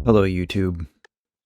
Hello, YouTube.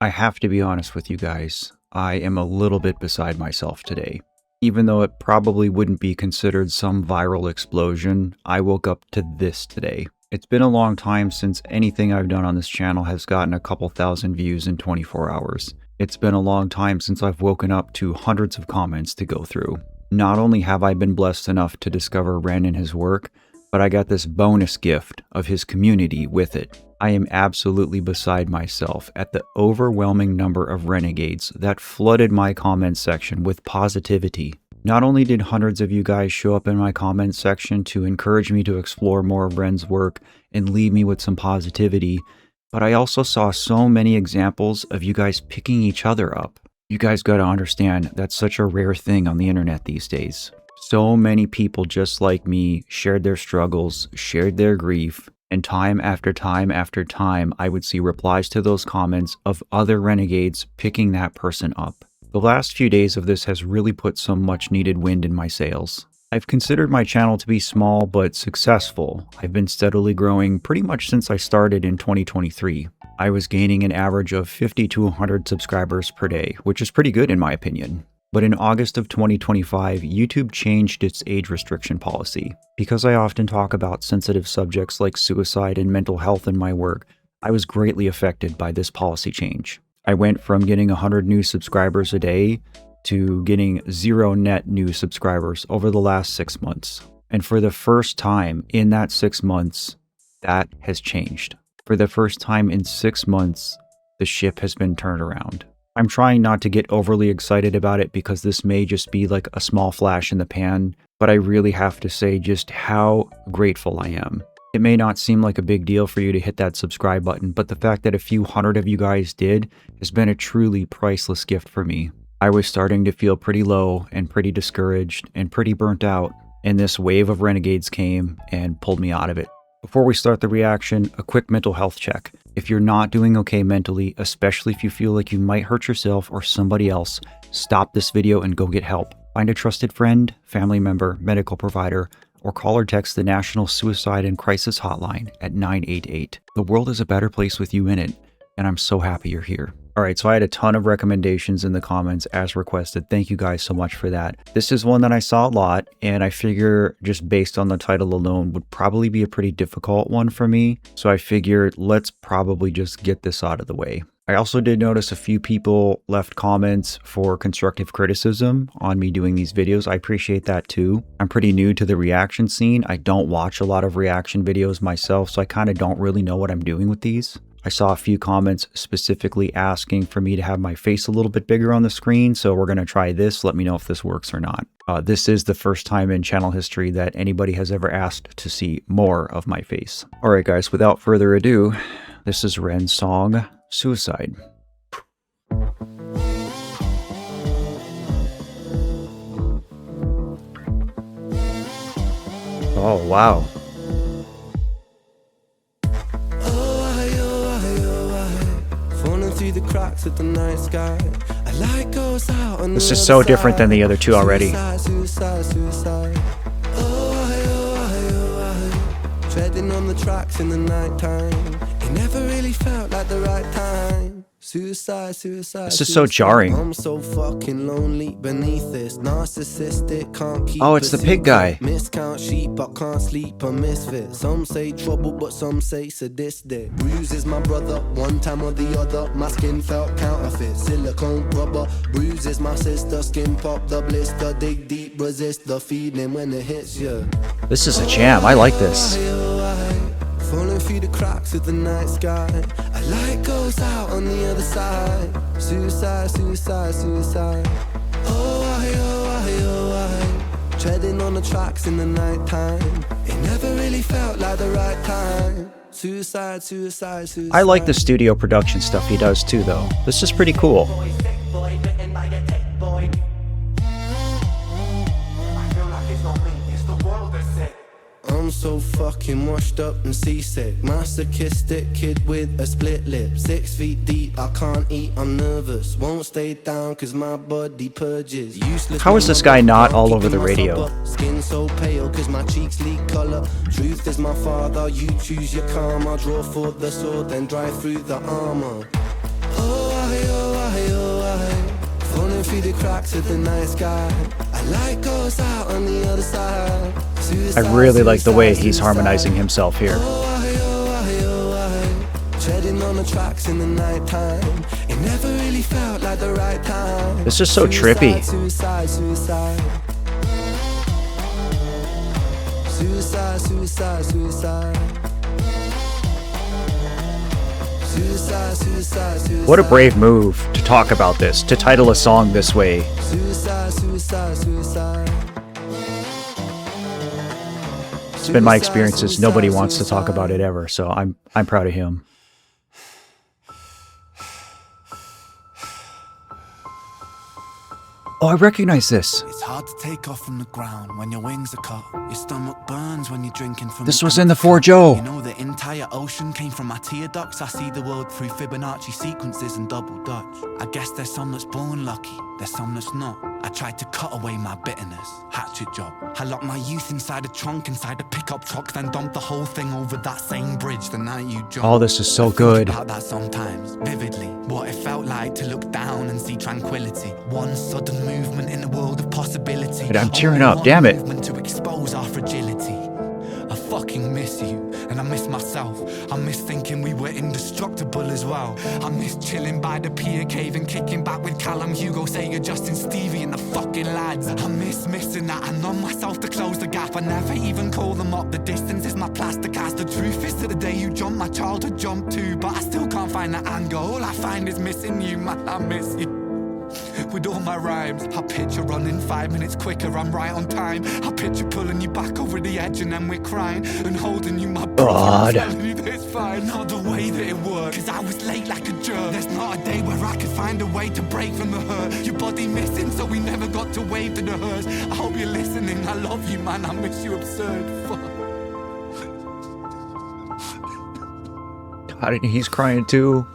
I have to be honest with you guys. I am a little bit beside myself today. Even though it probably wouldn't be considered some viral explosion, I woke up to this today. It's been a long time since anything I've done on this channel has gotten a couple thousand views in 24 hours. It's been a long time since I've woken up to hundreds of comments to go through. Not only have I been blessed enough to discover Ren and his work, but I got this bonus gift of his community with it. I am absolutely beside myself at the overwhelming number of renegades that flooded my comment section with positivity. Not only did hundreds of you guys show up in my comment section to encourage me to explore more of Ren's work and leave me with some positivity, but I also saw so many examples of you guys picking each other up. You guys gotta understand, that's such a rare thing on the internet these days. So many people just like me shared their struggles, shared their grief, and time after time after time, I would see replies to those comments of other renegades picking that person up. The last few days of this has really put some much needed wind in my sails. I've considered my channel to be small but successful. I've been steadily growing pretty much since I started in 2023. I was gaining an average of 50 to 100 subscribers per day, which is pretty good in my opinion. But in August of 2025, YouTube changed its age restriction policy. Because I often talk about sensitive subjects like suicide and mental health in my work, I was greatly affected by this policy change. I went from getting 100 new subscribers a day to getting 0 net new subscribers over the last 6 months. And for the first time in that 6 months, that has changed. For the first time in 6 months, the ship has been turned around. I'm trying not to get overly excited about it because this may just be like a small flash in the pan, but I really have to say just how grateful I am. It may not seem like a big deal for you to hit that subscribe button, but the fact that a few hundred of you guys did has been a truly priceless gift for me. I was starting to feel pretty low and pretty discouraged and pretty burnt out, and this wave of renegades came and pulled me out of it. Before we start the reaction, a quick mental health check. If you're not doing okay mentally, especially if you feel like you might hurt yourself or somebody else, stop this video and go get help. Find a trusted friend, family member, medical provider, or call or text the National Suicide and Crisis Hotline at 988. The world is a better place with you in it, and I'm so happy you're here. Alright, so I had a ton of recommendations in the comments as requested. Thank you guys so much for that. This is one that I saw a lot, and I figure just based on the title alone would probably be a pretty difficult one for me. So I figured let's probably just get this out of the way. I also did notice a few people left comments for constructive criticism on me doing these videos. I appreciate that too. I'm pretty new to the reaction scene. I don't watch a lot of reaction videos myself, so I kind of don't really know what I'm doing with these. I saw a few comments specifically asking for me to have my face a little bit bigger on the screen, so we're going to try this. Let me know if this works or not. This is the first time in channel history that anybody has ever asked to see more of my face. Alright guys, without further ado, this is Ren's song, Suicide. Oh, wow. Through the cracks of the night sky, a light goes out on this is so different than the other two already. Suicide, suicide. Treading on the tracks in the night time. It never really felt like the right time. Suicide, suicide. This is so jarring. I'm so fucking lonely beneath this narcissistic, can't keep. Oh, it's the pig guy. Miscount sheep, but can't sleep a misfit. Some say trouble, but some say sadistic. Bruises my brother, one time or the other. My skin felt counterfeit, silicone rubber. Bruises my sister, skin pop the blister. Dig deep, resist the feeling when it hits you. This is a jam. I like this. Falling through the cracks of the night sky, a light goes out on the other side. Suicide, suicide, suicide. Oh, treading on the tracks in the night time. It never really felt like the right time. Suicide, suicide, suicide. I like the studio production stuff he does too, though. This is pretty cool. I'm I'm so fucking washed up and seasick. Masochistic kid with a split lip. 6 feet deep, I can't eat, I'm nervous. Won't stay down cause my body purges. Useless. How is this guy not all over the radio? Skin so pale cause my cheeks leak colour. Truth is my father, you choose your karma. Draw for the sword, then drive through the armour. Oh, I, falling through the cracks of the night sky. I light goes out on the other side. Suicide, I really like the way suicide, he's harmonizing himself here. Treading on the tracks in the night time. It never really felt like the right time. This is so trippy. Suicide, suicide. Suicide, suicide, suicide. Suicide, suicide, suicide. What a brave move to talk about this, to title a song this way. Suicide, suicide, suicide. It's been my experience is nobody wants to talk about it ever, so I'm proud of him. Oh, I recognize this. It's hard to take off from the ground when your wings are cut. Your stomach burns when you're drinking from This was in the 4Joe. You know the entire ocean came from my tear ducts. I see the world through Fibonacci sequences and double Dutch. I guess there's some that's born lucky, there's some that's not. I tried to cut away my bitterness, hatchet job. I locked my youth inside a trunk, inside a pickup truck, then dumped the whole thing over that same bridge the night you jumped. Oh, this is so good. I think about that sometimes, vividly. What it felt like to look down and see tranquility. One sudden movement in a world of possibility. But I'm tearing up, damn it. Movement to expose our fragility. I fucking miss you, and I miss myself. I miss thinking we were indestructible as well. I miss chilling by the pier cave and kicking back with Callum, Hugo, Sega, Justin, Stevie and the fucking lads. I miss missing that. I numb myself to close the gap. I never even call them up. The distance is my plaster cast. The truth is that the day you jump, my childhood jumped too. But I still can't find that anger. All I find is missing you, man, I miss you. With all my rhymes, I picture running 5 minutes quicker, I'm right on time. I picture pulling you back over the edge and then we're crying and holding you, my brother, telling you this fine. Not the way that it worked, cause I was late like a jerk. There's not a day where I could find a way to break from the hurt. Your body missing, so we never got to wave to the hearse. I hope you're listening, I love you, man, I miss you absurd. Fuck. God, he's crying too.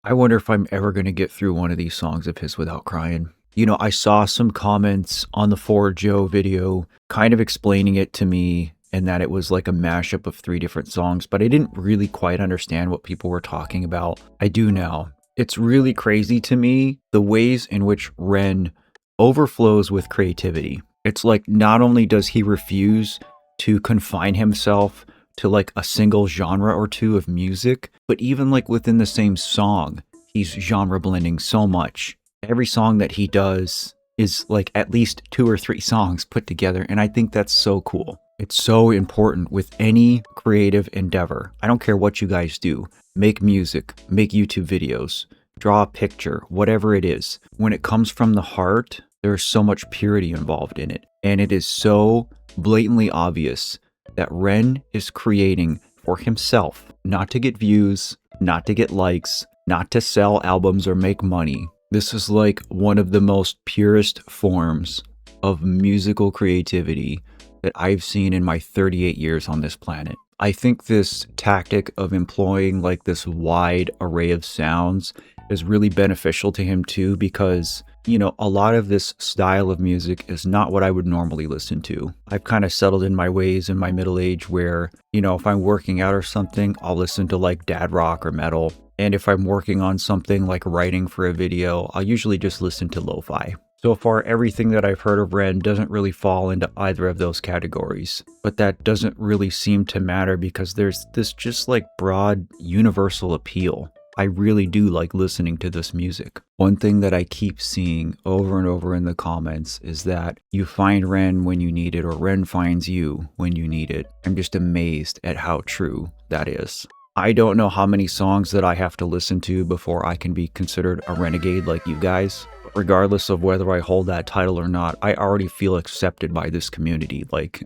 I wonder if I'm ever going to get through one of these songs of his without crying. You know, I saw some comments on the 4Joe video kind of explaining it to me and that it was like a mashup of 3 different songs, but I didn't really quite understand what people were talking about. I do now. It's really crazy to me the ways in which Ren overflows with creativity. It's like not only does he refuse to confine himself to like a single genre or two of music, but even like within the same song, he's genre blending so much. Every song that he does is like at least 2 or 3 songs put together, and I think that's so cool. It's so important with any creative endeavor. I don't care what you guys do. Make music, make YouTube videos, draw a picture, whatever it is. When it comes from the heart, there's so much purity involved in it. And it is so blatantly obvious that Ren is creating for himself, not to get views, not to get likes, not to sell albums or make money. This is like one of the most purest forms of musical creativity that I've seen in my 38 years on this planet. I think this tactic of employing like this wide array of sounds is really beneficial to him too, because you know, a lot of this style of music is not what I would normally listen to. I've kind of settled in my ways in my middle age where, you know, if I'm working out or something, I'll listen to like dad rock or metal. And if I'm working on something like writing for a video, I'll usually just listen to lo-fi. So far, everything that I've heard of Ren doesn't really fall into either of those categories. But that doesn't really seem to matter because there's this just like broad universal appeal. I really do like listening to this music. One thing that I keep seeing over and over in the comments is that you find Ren when you need it, or Ren finds you when you need it. I'm just amazed at how true that is. I don't know how many songs that I have to listen to before I can be considered a renegade like you guys. But regardless of whether I hold that title or not, I already feel accepted by this community. Like,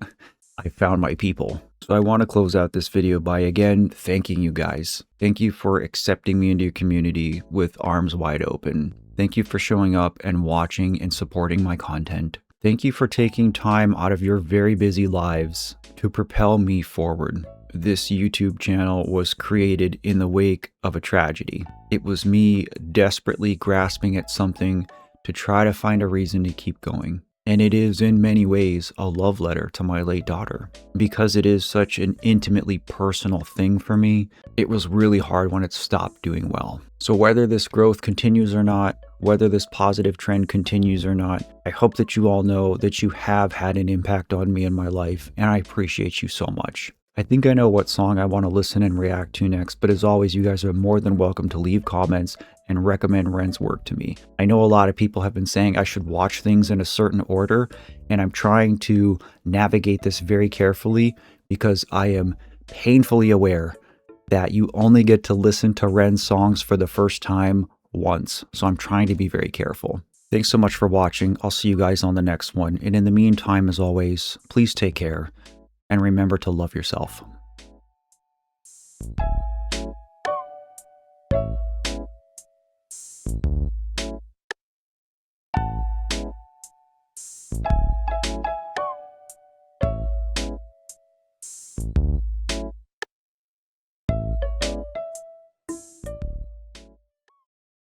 I found my people. So I want to close out this video by again thanking you guys. Thank you for accepting me into your community with arms wide open. Thank you for showing up and watching and supporting my content. Thank you for taking time out of your very busy lives to propel me forward. This YouTube channel was created in the wake of a tragedy. It was me desperately grasping at something to try to find a reason to keep going. And it is in many ways a love letter to my late daughter. Because it is such an intimately personal thing for me, it was really hard when it stopped doing well. So whether this growth continues or not, whether this positive trend continues or not, I hope that you all know that you have had an impact on me in my life, and I appreciate you so much. I think I know what song I want to listen and react to next, but as always, you guys are more than welcome to leave comments and recommend Ren's work to me. I know a lot of people have been saying I should watch things in a certain order, and I'm trying to navigate this very carefully because I am painfully aware that you only get to listen to Ren's songs for the first time once, so I'm trying to be very careful. Thanks so much for watching. I'll see you guys on the next one, and in the meantime, as always, please take care. And remember to love yourself.